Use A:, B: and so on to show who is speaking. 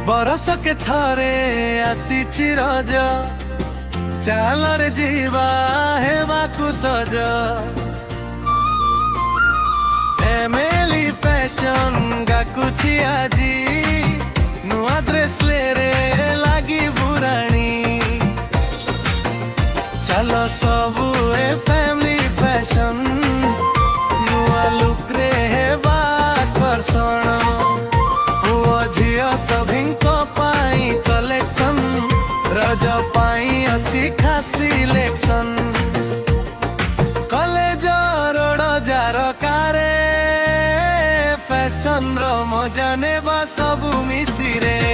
A: बरस के थरे आसीची रज चाल रे जीवा हेबाकु सज फैमिली फैशन गाकुछि आजी नुआ ड्रेस ले रे लागी बुराणी चलो सबू ए फैमिली फैशन नुआ लुक रे हेबा आकर्षण पुओ झियो सभिंको पाई कलेक्शन रज पाई अछि खास सिलेक्शन कॉलेज रोड जार कारे फैशन रो मजा नेबा सबु मिसिरे।